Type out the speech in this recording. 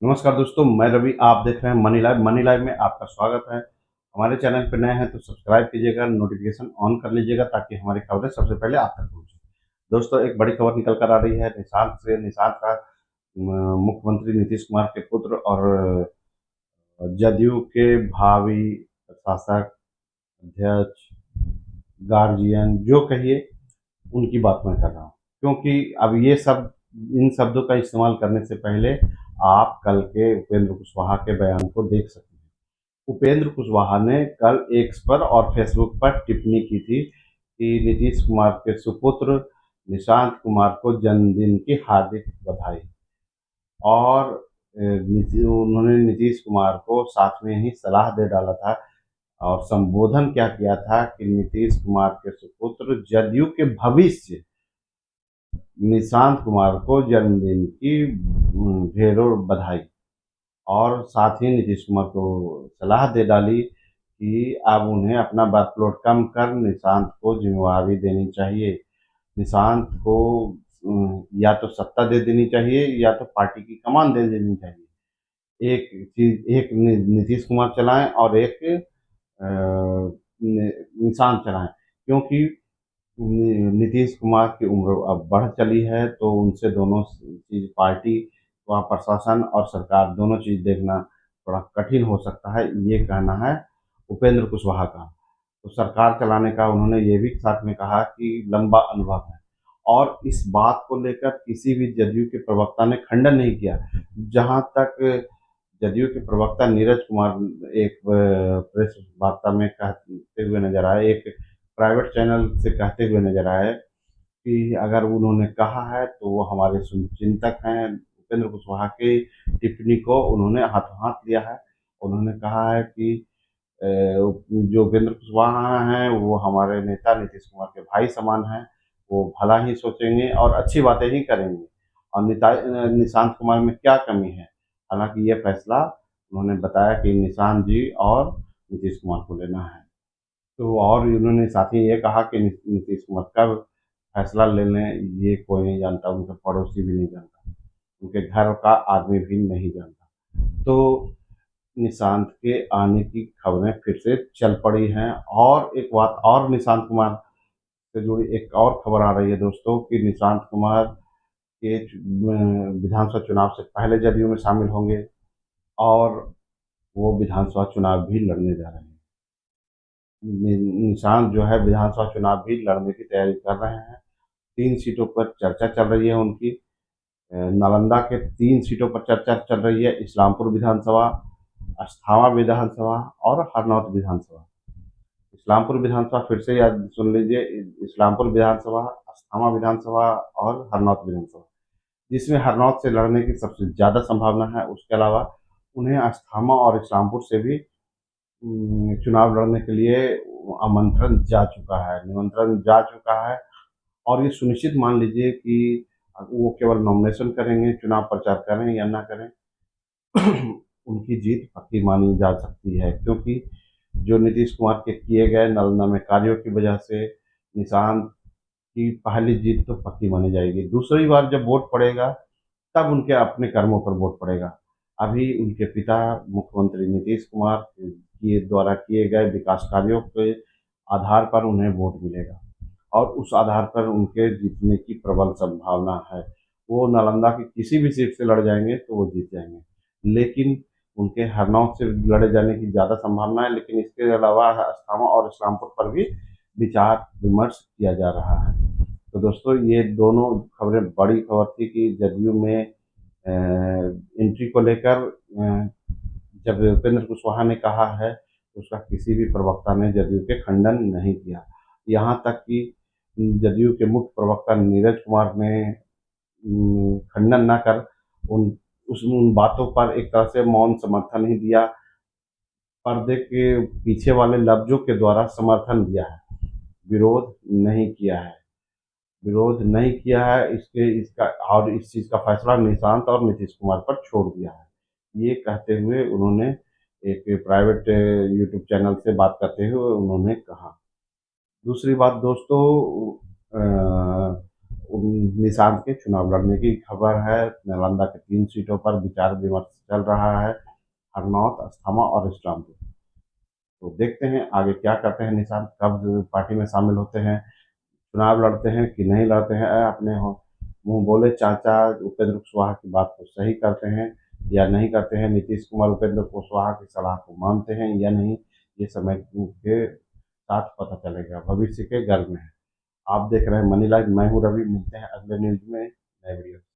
नमस्कार दोस्तों, मैं रवि। आप देख रहे हैं मनी लाइव। मनी लाइव में आपका स्वागत है। हमारे चैनल पर नए हैं तो सब्सक्राइब कीजिएगा, नोटिफिकेशन ऑन कर लीजिएगा ताकि हमारी खबरें सबसे पहले आप तक पहुंचे। दोस्तों, एक बड़ी खबर निकल कर आ रही है निशांत से। निशांत का मुख्यमंत्री नीतीश कुमार के पुत्र और जदयू के भावी शासक, अध्यक्ष, गार्जियन जो कहिए, उनकी बात मैं कर रहा हूँ। क्योंकि अब ये सब इन शब्दों का इस्तेमाल करने से पहले आप कल के उपेंद्र कुशवाहा के बयान को देख सकते हैं। उपेंद्र कुशवाहा ने कल एक्स पर और फेसबुक पर टिप्पणी की थी कि नीतीश कुमार के सुपुत्र निशांत कुमार को जन्मदिन की हार्दिक बधाई। और उन्होंने नीतीश कुमार को साथ में ही सलाह दे डाला था और संबोधन क्या किया था कि नीतीश कुमार के सुपुत्र जदयू के भविष्य निशांत कुमार को जन्मदिन की ढेरों बधाई। और साथ ही नीतीश कुमार को सलाह दे डाली कि अब उन्हें अपना वर्कलोड कम कर निशांत को जिम्मेवारी देनी चाहिए। निशांत को या तो सत्ता दे देनी चाहिए या तो पार्टी की कमान दे देनी चाहिए। एक चीज, एक नीतीश कुमार चलाएं और एक निशांत चलाएं। क्योंकि नीतीश कुमार की उम्र अब बढ़ चली है तो उनसे दोनों चीज, पार्टी व प्रशासन और सरकार, दोनों चीज देखना थोड़ा कठिन हो सकता है। ये कहना है उपेंद्र कुशवाहा का। तो सरकार चलाने का उन्होंने ये भी साथ में कहा कि लंबा अनुभव है। और इस बात को लेकर किसी भी जदयू के प्रवक्ता ने खंडन नहीं किया। जहां तक जदयू के प्रवक्ता नीरज कुमार एक प्रेस वार्ता में कहते हुए नजर आए, एक प्राइवेट चैनल से कहते हुए नजर आए कि अगर उन्होंने कहा है तो वो हमारे शुभचिंतक हैं। उपेंद्र कुशवाहा की टिप्पणी को उन्होंने हाथों हाथ लिया है। उन्होंने कहा है कि जो उपेंद्र कुशवाहा हैं वो हमारे नेता नीतीश कुमार के भाई समान हैं। वो भला ही सोचेंगे और अच्छी बातें ही करेंगे। और निशांत कुमार में क्या कमी है? हालांकि ये फैसला उन्होंने बताया कि निशांत जी और नीतीश कुमार को लेना है। तो और उन्होंने साथ ही ये कहा कि नीतीश कुमार कब फैसला ले लें ये कोई नहीं जानता, उनके पड़ोसी भी नहीं जानता, उनके घर का आदमी भी नहीं जानता। तो निशांत के आने की खबरें फिर से चल पड़ी हैं। और एक बात और, निशांत कुमार से जुड़ी एक और खबर आ रही है दोस्तों कि निशांत कुमार के विधानसभा चुनाव से पहले जदयू में शामिल होंगे और वो विधानसभा चुनाव भी लड़ने जा रहे हैं। निशांत जो है विधानसभा चुनाव भी लड़ने की तैयारी कर रहे हैं। 3 सीटों पर चर्चा चल रही है उनकी। नालंदा के 3 सीटों पर चर्चा चल रही है, इस्लामपुर विधानसभा, अस्थावा विधानसभा और हरनौत विधानसभा। इस्लामपुर विधानसभा फिर से याद सुन लीजिए, इस्लामपुर विधानसभा, अस्थामा विधानसभा और हरनौत विधानसभा, जिसमें हरनौत से लड़ने की सबसे ज़्यादा संभावना है। उसके अलावा उन्हें अस्थामा और इस्लामपुर से भी चुनाव लड़ने के लिए आमंत्रण जा चुका है, निमंत्रण जा चुका है। और ये सुनिश्चित मान लीजिए कि वो केवल नॉमिनेशन करेंगे, चुनाव प्रचार करें या ना करें, उनकी जीत पक्की मानी जा सकती है। क्योंकि जो नीतीश कुमार के किए गए नालंदा में कार्यों की वजह से निशांत की पहली जीत तो पक्की मानी जाएगी। दूसरी बार जब वोट पड़ेगा तब उनके अपने कर्मों पर वोट पड़ेगा। अभी उनके पिता मुख्यमंत्री नीतीश कुमार के द्वारा किए गए विकास कार्यों के आधार पर उन्हें वोट मिलेगा और उस आधार पर उनके जीतने की प्रबल संभावना है। वो नालंदा की किसी भी सीट से लड़ जाएंगे तो वो जीत जाएंगे। लेकिन उनके हरनौत से लड़े जाने की ज़्यादा संभावना है। लेकिन इसके अलावा अस्थामा और इस्लामपुर पर भी विचार विमर्श किया जा रहा है। तो दोस्तों, ये दोनों खबरें बड़ी खबर थी कि जदयू में एंट्री को लेकर जब उपेंद्र कुशवाहा ने कहा है तो उसका किसी भी प्रवक्ता ने जदयू के खंडन नहीं किया। यहाँ तक कि जदयू के मुख्य प्रवक्ता नीरज कुमार ने खंडन न कर उन बातों पर एक तरह से मौन समर्थन ही दिया, पर्दे के पीछे वाले लफ्जों के द्वारा समर्थन दिया है, विरोध नहीं किया है। विरोध नहीं किया है इसके इसका और इस चीज़ का फैसला निशांत और नीतीश कुमार पर छोड़ दिया है। ये कहते हुए उन्होंने एक प्राइवेट यूट्यूब चैनल से बात करते हुए उन्होंने कहा। दूसरी बात दोस्तों, निशांत के चुनाव लड़ने की खबर है। नालंदा के 3 सीटों पर विचार विमर्श चल रहा है, हरनौत, अस्थामा और इस्लामपुर। तो देखते हैं आगे क्या करते हैं निशांत, कब पार्टी में शामिल होते हैं, चुनाव लड़ते हैं कि नहीं लड़ते हैं। अपने मुंह बोले चाचा उपेंद्र कुशवाहा की बात को सही करते हैं या नहीं करते हैं, नीतीश कुमार उपेंद्र कुशवाहा की सलाह को मानते हैं या नहीं, ये समय के साथ पता चलेगा, भविष्य के गर्भ में है। आप देख रहे हैं मनी लाइव, मैं हूँ रवि, मिलते हैं अगले न्यूज में नए वीडियो।